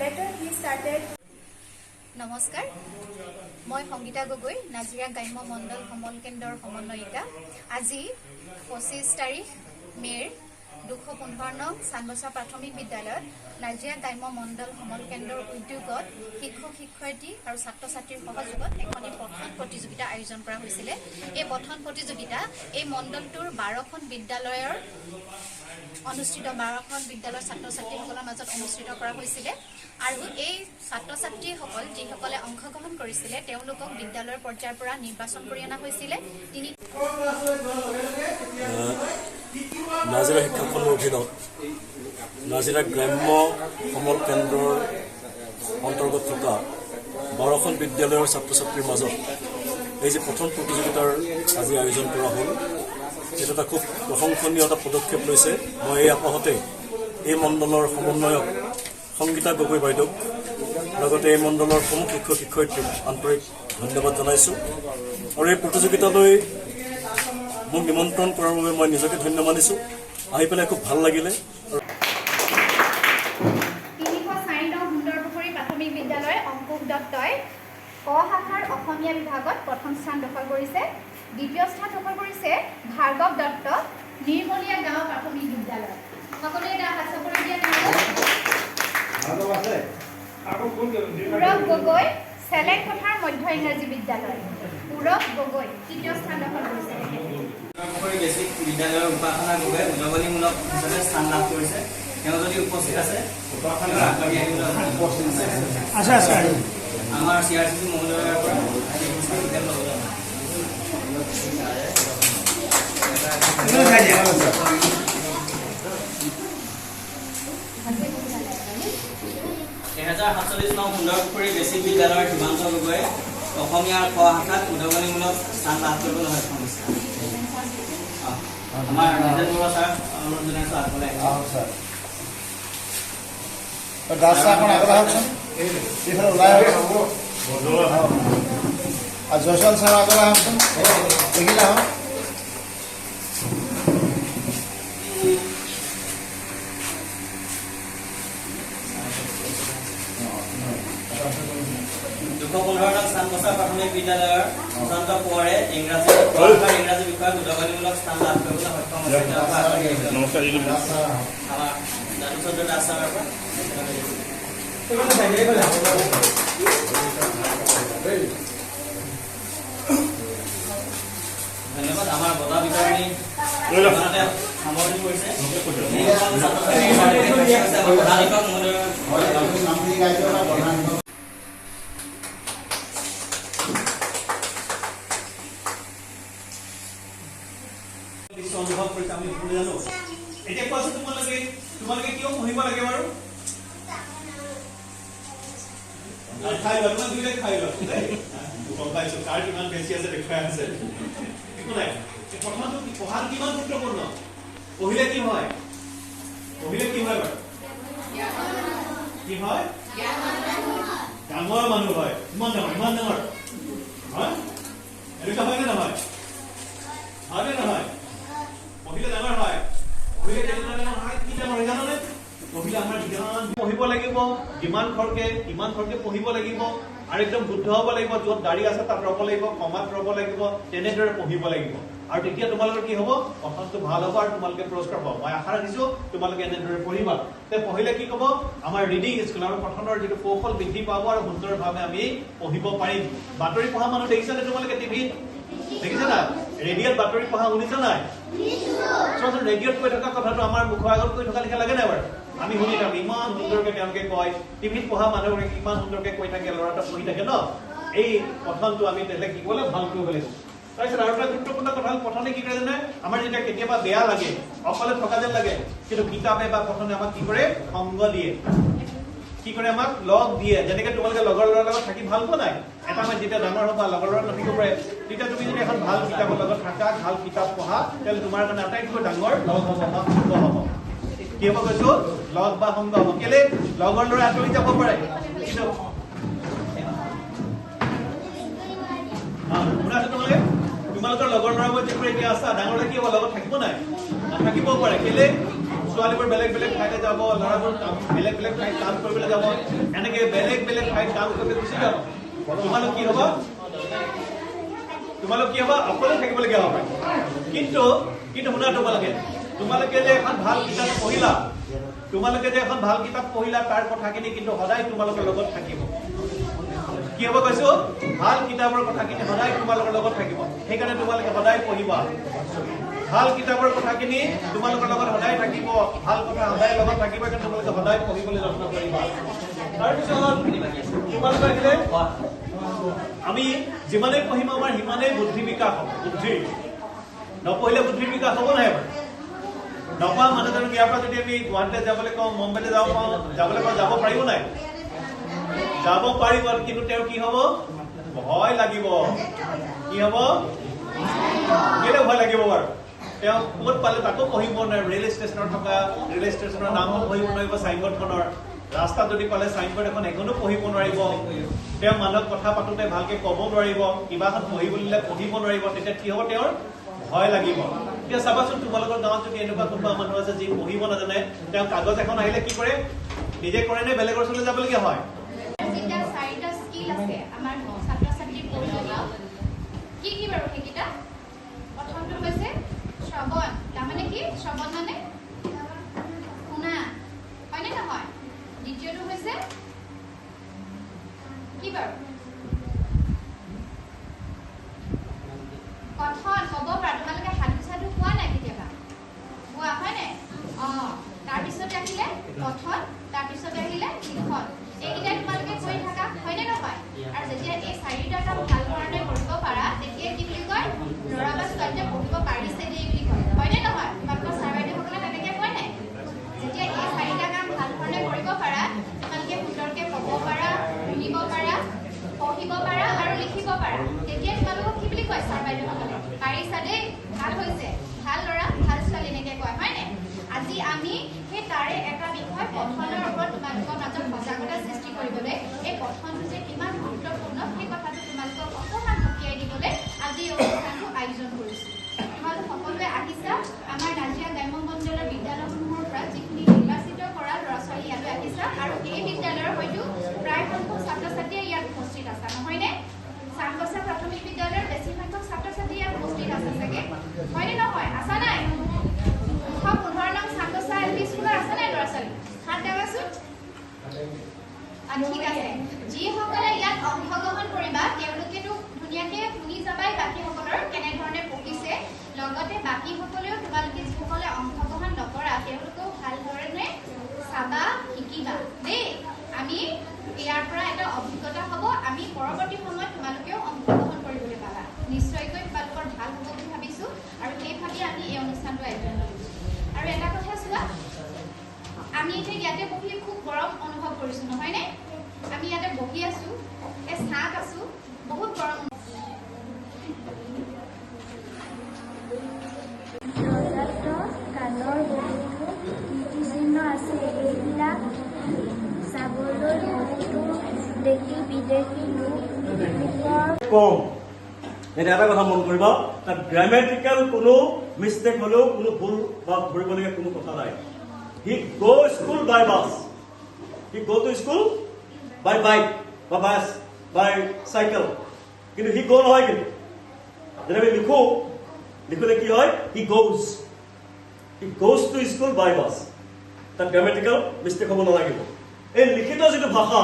Better he started. নমস্কাৰ মই সংগীতা গগৈ নাজিৰা গ্ৰাম্য মণ্ডল সমল কেন্দ্ৰৰ সমন্বয়িকা আজি 25 তাৰিখ মেৰ 215 নং চানবছা প্ৰাথমিক বিদ্যালয়ত নাজিৰা গ্ৰাম্য মণ্ডল সমল কেন্দ্ৰৰ উদ্যোগত শিক্ষক শিক্ষয়িত্ৰী আৰু ছাত্ৰ ছাত্ৰীৰ সহযোগত এখন পঠন প্ৰতিযোগিতা আয়োজন কৰা হৈছিল। এই পঠন প্ৰতিযোগিতা এই মণ্ডলটোৰ 12খন বিদ্যালয়ৰ অনুষ্ঠিত 12খন বিদ্যালয়ৰ ছাত্ৰ ছাত্ৰীসকলৰ মাজত অনুষ্ঠিত কৰা হৈছিল আৰু এই ছাত্ৰ ছাত্ৰীসকল যিসকলে অংশগ্ৰহণ কৰিছিল তেওঁলোকক বিদ্যালয়ৰ পৰ্যায়ৰ পৰা নিৰ্বাচন কৰি অনা হৈছিল। নাজিৰা শিক্ষাখণ্ডৰ অধীনত নাজিৰা গ্ৰাম্য সমল কেন্দ্ৰৰ অন্তৰ্গত থকা 12খন বিদ্যালয়ৰ ছাত্ৰ ছাত্ৰীৰ মাজত এই যে প্ৰথম প্ৰতিযোগিতাৰ আজি আয়োজন কৰা হ'ল, এইটো এটা খুব প্ৰশংসনীয় এটা পদক্ষেপ লৈছে। মই এই আপাহতে এই মণ্ডলৰ সমন্বয়ক সংগীতা গগৈ বাইদেউক লগতে এই মণ্ডলৰ প্ৰমুখ শিক্ষক শিক্ষয়িত্ৰীক আন্তৰিক ধন্যবাদ জনাইছোঁ আৰু এই প্ৰতিযোগিতালৈ মোক নিমন্ত্ৰণ কৰাৰ বাবে মই নিজকে ধন্য মানিছোঁ। আহি পেলাই খুব ভাল লাগিলে। 304 নং সুন্দৰপুখুৰী প্ৰাথমিক বিদ্যালয়ৰ অংকুশ দত্তই ক শাখাৰ অসমীয়া বিভাগত প্ৰথম স্থান দখল কৰিছে। দ্বিতীয় স্থান দখল কৰিছে ভাৰ্গৱ দত্ত নিৰ্মলীয়া গাঁও প্ৰাথমিক বিদ্যালয়। সকলোৱে এটা হাত চাপৰি দিয়া পূৰৱ গগৈ চেলেং পথাৰ মধ্য ইংৰাজী বিদ্যালয়। পূৰৱ গগৈ তৃতীয় স্থান দখল কৰিছে। বেছিক বিদ্যালয়ৰ উপাসনা গগৈ উদগনিমূলক হিচাপে স্থান লাভ কৰিছে। তেওঁ যদি উপস্থিত আছে আমাৰ CRCC মহোদয়ৰ পৰা নং সুন্দৰপুখুৰী বেছিক বিদ্যালয়ৰ হিমান্ত গগৈ অসমীয়াৰ ক শাখাত উদগনিমূলক স্থান লাভ কৰিবলৈ সক্ষম হৈছে। আমাৰ নিৰ্দেশ ছাৰ অনুৰোধ জনাইছোঁ আগলৈ জয়সাল ছাৰ আগলৈ আহকচোন, দেখিলে আহক। চানবছা প্ৰাথমিক বিদ্যালয়ৰ সুশান্ত কোঁৱৰে ইংৰাজী বিষয়ত উদগনিমূলক স্থান লাভ কৰিবলৈ সক্ষম হৈছে। আমাৰ জানুচন্দ্ৰ দাস ছাৰৰ পৰা ধন্যবাদ। আমাৰ বঁটা বিতৰণী সামৰণি কৰিছে অনুভৱ কৰিছে আমি সকলোৱে জানো। এতিয়া কোৱাচোন তোমালোকে কিয় পঢ়িব লাগে বাৰু? খাই লোৱা, তোমাক দুইটাই খাই লোৱা দেই। গম পাইছো কাৰ কিমান বেছি আছে দেখুৱাই আছে। একো নাই, প্ৰথমটো পঢ়াটো কিমান গুৰুত্বপূৰ্ণ। পঢ়িলে কি হয়? পঢ়িলে কি হয় বাৰু? কি হয়? ডাঙৰ মানুহ হয়। ইমান ডাঙৰ হয়? এনেকুৱা হয় নে নহয়? হয় নে নহয়? পঢ়িলে ডাঙৰ হয়। পঢ়িলে কি ডাঙৰ হয় জানানে? পঢ়িলে আমাৰ জ্ঞান পঢ়িব লাগিব, যিমান খৰকে পঢ়িব লাগিব আৰু একদম শুদ্ধ হ'ব লাগিব। য'ত গাড়ী আছে তাত ৰ'ব লাগিব, কমাত ৰ'ব লাগিব, তেনেদৰে পঢ়িব লাগিব। আৰু তেতিয়া তোমালোকৰ কি হ'ব? পঠনটো ভাল হ'ব আৰু তোমালোকে পুৰস্কাৰ পাব। মই আশা ৰাখিছো তোমালোকে এনেদৰে পঢ়িবা। পঢ়িলে কি হ'ব? আমাৰ ৰিডিং স্কিল আৰু পঠনৰ যিটো কৌশল বৃদ্ধি পাব আৰু সুন্দৰভাৱে আমি পঢ়িব পাৰিম। বাতৰি পঢ়া মানুহ দেখিছানে তোমালোকে টিভিত? দেখিছে না? ৰেডিঅ'ত বাতৰি পঢ়া শুনিছা নাই? চোৱাচোন, ৰেডিঅ'ত কৈ থকা কথাটো আমাৰ মুখৰ আগত কৈ থকা লিখা লাগে নাই বাৰু? আমি শুনি থাকো ইমান সুন্দৰকে তেওঁলোকে কয়। টিভিত পঢ়া মানুহবোৰে ইমান সুন্দৰকে কৈ থাকে, ল'ৰাটা পঢ়ি থাকে ন। এই পঠনটো আমি তেতিয়াহ'লে কি ক'লে ভাল কৰিব লাগিব। তাৰপিছত আৰু এটা গুৰুত্বপূৰ্ণ কথা হ'ল, পঠনে কি কৰে জানে? আমাৰ যেতিয়া কেতিয়াবা বেয়া লাগে, অকলে থকা যেন লাগে, কিন্তু কিতাপে বা পঠনে আমাক কি কৰে? সংগ দিয়ে। কি কৰে? আমাক লগ দিয়ে। যেনেকে তোমালোকে লগৰ ল'ৰাৰ লগত থাকি ভাল পোৱা নাই? এটা সময়ত যেতিয়া ডাঙৰ হ'ব লগৰ ল'ৰা নাথাকিব পাৰে, তেতিয়া তুমি যদি এখন ভাল কিতাপৰ লগত থাকা, ভাল কিতাপ পঢ়া, তেতিয়াহ'লে তোমাৰ কাৰণে আটাইতকৈ ডাঙৰ লগ হ'ব বা সংগ হ'ব। কি হ'ব কৈছো? লগ বা সংগ হ'ব। কেলে? লগৰ ল'ৰা আঁতৰি যাব পাৰে, কিন্তু তোমালোকৰ লগৰ ল'ৰাবোৰ যিবোৰ এতিয়া আছা, ডাঙৰলৈ কি হ'ব? লগত থাকিব নাই? নাথাকিবও পাৰে। কেলে? ছোৱালীবোৰ বেলেগ বেলেগ ঠাইলৈ যাব, ল'ৰাবোৰ বেলেগ বেলেগ ঠাইত কাম কৰিবলৈ যাব, এনেকে বেলেগ বেলেগ ঠাইত কাম কৰিবলৈ গুচি যাব। তোমালোক কি হ'ব? অকলে থাকিবলগীয়া হ'ব। কিন্তু শুনা, তোমালোকে যে এখন ভাল কিতাপ পঢ়িলা, তাৰ কথাখিনি কিন্তু সদায় তোমালোকৰ লগত থাকিব। কি হ'ব কৈছো? ভাল কিতাপৰ কথাখিনি সদায় তোমালোকৰ লগত থাকিব। সেইকাৰণে তোমালোকে সদায় পঢ়িবা। ভাল কিতাপৰ কথাখিনি তোমালোকৰ লগত সদায় থাকিব, ভাল কথা সদায় লগত থাকিব, কিন্তু তোমালোকে সদায় পঢ়িবলৈ যত্ন কৰিবা। তাৰপিছত তোমালোকে আহিলে আমি যিমানেই পঢ়িম আমাৰ সিমানেই বুদ্ধি বিকাশ হ'ব। নপঢ়িলে বুদ্ধিৰ বিকাশ হ'ব নাই? নপঢ়া মানুহজনক ইয়াৰ পৰা যদি আমি গুৱাহাটীলৈ যাবলৈ কওঁ, মুম্বাইলৈ যাব পাৰিব নাই? যাব পাৰিব, কিন্তু তেওঁ কি হ'ব? ভয় লাগিব। কি হ'ব? কেলে ভয় লাগিব বাৰু? তেওঁ ক'ত পালে তাকো পঢ়িব নোৱাৰে। ৰেল ষ্টেচনৰ নামো পঢ়িব নোৱাৰিব, চাইনবৰ্ডখনৰ। ৰাস্তাত যদি পালে চাইনবৰ্ড এখনো পঢ়িব নোৱাৰিব। তেওঁ মানুহক কথা পাতোতে ভালকে ক'ব নোৱাৰিব, কিবা এখন পঢ়িব দিলে পঢ়িব নোৱাৰিব। তেতিয়া কি হ'ব? তেওঁৰ ভয় লাগিব। এতিয়া চাবাচোন, তোমালোকৰ গাঁৱত যদি এনেকুৱা কোনোবা মানুহ আছে যি পঢ়িব নাজানে, তেওঁ কাগজ এখন আহিলে কি কৰে? নিজে কৰে নে বেলেগৰ ওচৰলৈ যাবলগীয়া হয়? চাৰিটা স্কিল আছে আমাৰ ছাত্ৰ ছাত্ৰীৰ প্ৰয়োজনীয়। কি বাৰু সেইকেইটা? প্ৰথমটো হৈছে শ্ৰৱণ। তাৰমানে কি? শ্ৰৱণ মানে শুনা, হয়নে নহয়? দ্বিতীয়টো হৈছে কি বাৰু? কথন, ক'ব পাৰা। তোমালোকে সাধু সাধু কোৱা নাই কেতিয়াবা? কোৱা হয় নাই? তাৰপিছতে আহিলে কথন, তাৰপিছতে আহিলে লিখন। এইকেইটাই তোমালোকে কৰি থাকা, হয়নে নহয়? আৰু যেতিয়া এই চাৰিটা কাম ভাল ধৰণে কৰিব পাৰা, তেতিয়া কি বুলি কয়? ল'ৰা বা ছোৱালীয়ে পঢ়িব পাৰিছে দেই বুলি কয়, হয়নে নহয়? তোমালোকৰ ছাৰ বাইদেউসকলে তেনেকে কয় নাই? যেতিয়া এই চাৰিটা কাম ভাল ধৰণে কৰিব পাৰা, তোমালোকে সুন্দৰকে ক'ব পাৰা, শুনিব পাৰা, পঢ়িব পাৰা আৰু লিখিব পাৰা, তেতিয়া তোমালোকক কি বুলি কয় ছাৰ বাইদেউসকলে? পাৰিছা দেই, ভাল হৈছে, ভাল ল'ৰা, ভাল ছোৱালী, এনেকে কয়, হয়নে? আজি আমি সেই তাৰে এটা বিষয় পঠনৰ ওপৰত তোমালোকৰ মাজত সজাগতা সৃষ্টি কৰিবলৈ, এই পঠনটো যে কিমান গুৰুত্বপূৰ্ণ সেই কথাটো তোমালোকক অকণমান সকীয়াই দিবলৈ আজি এই অনুষ্ঠানটো আয়োজন কৰিছোঁ। তোমালোক সকলোৱে আহিছা আমাৰ নাজিৰা গ্ৰাম্য মণ্ডলৰ বিদ্যালয়সমূহৰ পৰা যিখিনি নিৰ্বাচিত কৰা ল'ৰা ছোৱালী ইয়ালৈ আহিছা, আৰু এই বিদ্যালয়ৰ হয়তো প্ৰায় সংখ্যক ছাত্ৰ ছাত্ৰীয়ে ইয়াত উপস্থিত আছা, নহয়নে? চানগছা প্ৰাথমিক বিদ্যালয়ৰ বেছি সংখ্যক ছাত্ৰ ছাত্ৰী ইয়াত উপস্থিত আছে চাগে, হয়নে নহয়? আছা নাই? 15 নং চানগছা LP স্কুলৰ আছে নাই ল'ৰা ছোৱালী? হাত দাবাচোন। ঠিক আছে। যিসকলে ইয়াত অংশগ্ৰহণ কৰিবা তেওঁলোকেতো ধুনীয়াকে শুনি যাবাই বাকীসকলৰ কেনেধৰণে পঢ়িছে, লগতে বাকীসকলেও তোমালোকে যিসকলে অংশগ্ৰহণ নকৰা তেওঁলোকেও ভাল ধৰণে চাবা, শিকিবা দেই। আমি ইয়াৰ পৰা এটা অভিজ্ঞতা হ'ব, আমি পৰৱৰ্তী সময়ত তোমালোকেও অংশগ্ৰহণ কৰিবলৈ পাবা। নিশ্চয়কৈ তোমালোকৰ ভাল হ'ব বুলি ভাবিছোঁ, আৰু সেই ভাবি আমি এই অনুষ্ঠানটো আয়োজন কৰিছোঁ। আৰু এটা কথা চোৱা, আমি এতিয়া ইয়াতে বহি খুব গৰম অনুভৱ কৰিছোঁ, নহয়নে? আমি ইয়াতে বহি আছোঁ, এই ছাঁত আছোঁ, বহুত গৰম। কালৰ বহুতো কীৰ্তিচিহ্ন আছে। এইবিলাক চাবলৈ বহুতো দেশী বিদেশী লোক কম। এতিয়া এটা কথা মন কৰিবা, তাত গ্ৰামেটিকেল কোনো মিষ্টেক হ'লেও কোনো ভুল বা ধৰিবলগীয়া কোনো কথা নাই। He go school by bus, he go to school by bike বা বাছ বাই চাইকেল, কিন্তু হি গো নহয়। কিন্তু যেতিয়া আমি লিখোতে কি হয়? He goes to school by bus. তাত গ্ৰামেটিকেল মিষ্টেক হ'ব নালাগিব। এই লিখিত যিটো ভাষা,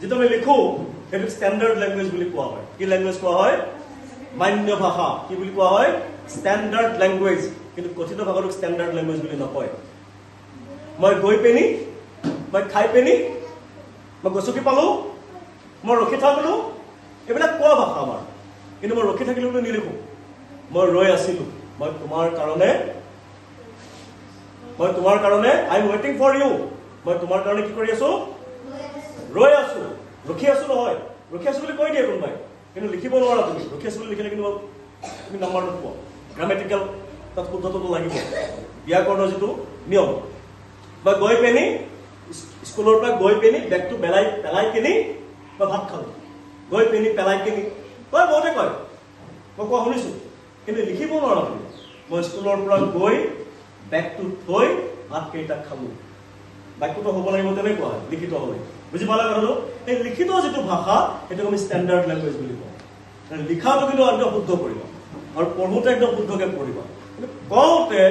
যিটো আমি লিখোঁ, সেইটো ষ্টেণ্ডাৰ্ড লেংগুৱেজ বুলি কোৱা হয়। কি লেংগুৱেজ কোৱা হয়? মান্য ভাষা। কি বুলি কোৱা হয়? Standard language. কিন্তু কথিত ভাষাটোক ষ্টেণ্ডাৰ্ড লেংগুৱেজ বুলি নকয়। মই গৈ পিনি, মই খাই পিনি, মই গছকি পালোঁ, মই ৰখি থাকিলোঁ, এইবিলাক কোৱা ভাষা আমাৰ। কিন্তু মই ৰখি থাকিলোঁ বুলি নিলিখোঁ। মই ৰৈ আছিলোঁ, মই তোমাৰ কাৰণে আই এম ৱেইটিং ফৰ ইউ। মই তোমাৰ কাৰণে কি কৰি আছোঁ? ৰৈ আছোঁ, ৰখি আছোঁ নহয়। ৰখি আছোঁ বুলি কৈ দিয়ে কোনোবাই, কিন্তু লিখিব নোৱাৰা তুমি। ৰখি আছোঁ বুলি লিখিলে কিন্তু তুমি নাম্বাৰটো পোৱা। গ্ৰামেটিকেল তাত শুদ্ধটো লাগিব, ব্যাকৰণৰ যিটো নিয়ম। মই গৈ পিনি, স্কুলৰ পৰা গৈ পিনি বেগটো পেলাই কিনি মই ভাত খালোঁ। গৈ পিনি পেলাই কিনি কয়, বহুতে কয়, মই কোৱা শুনিছোঁ, কিন্তু লিখিব নোৱাৰা তুমি। মই স্কুলৰ পৰা গৈ বেগটো থৈ ভাতকেইটা খালোঁ। বাক্যটো হ'ব লাগিব তেনেকুৱা লিখিত হ'লে। বুজি পালা কথাটো? এই লিখিত যিটো ভাষা সেইটোক আমি ষ্টেণ্ডাৰ্ড লেংগুৱেজ বুলি কওঁ। লিখাটো কিন্তু একদম শুদ্ধ কৰিবা আৰু পঢ়োতে একদম শুদ্ধকৈ পঢ়িবা। কিন্তু কওঁতে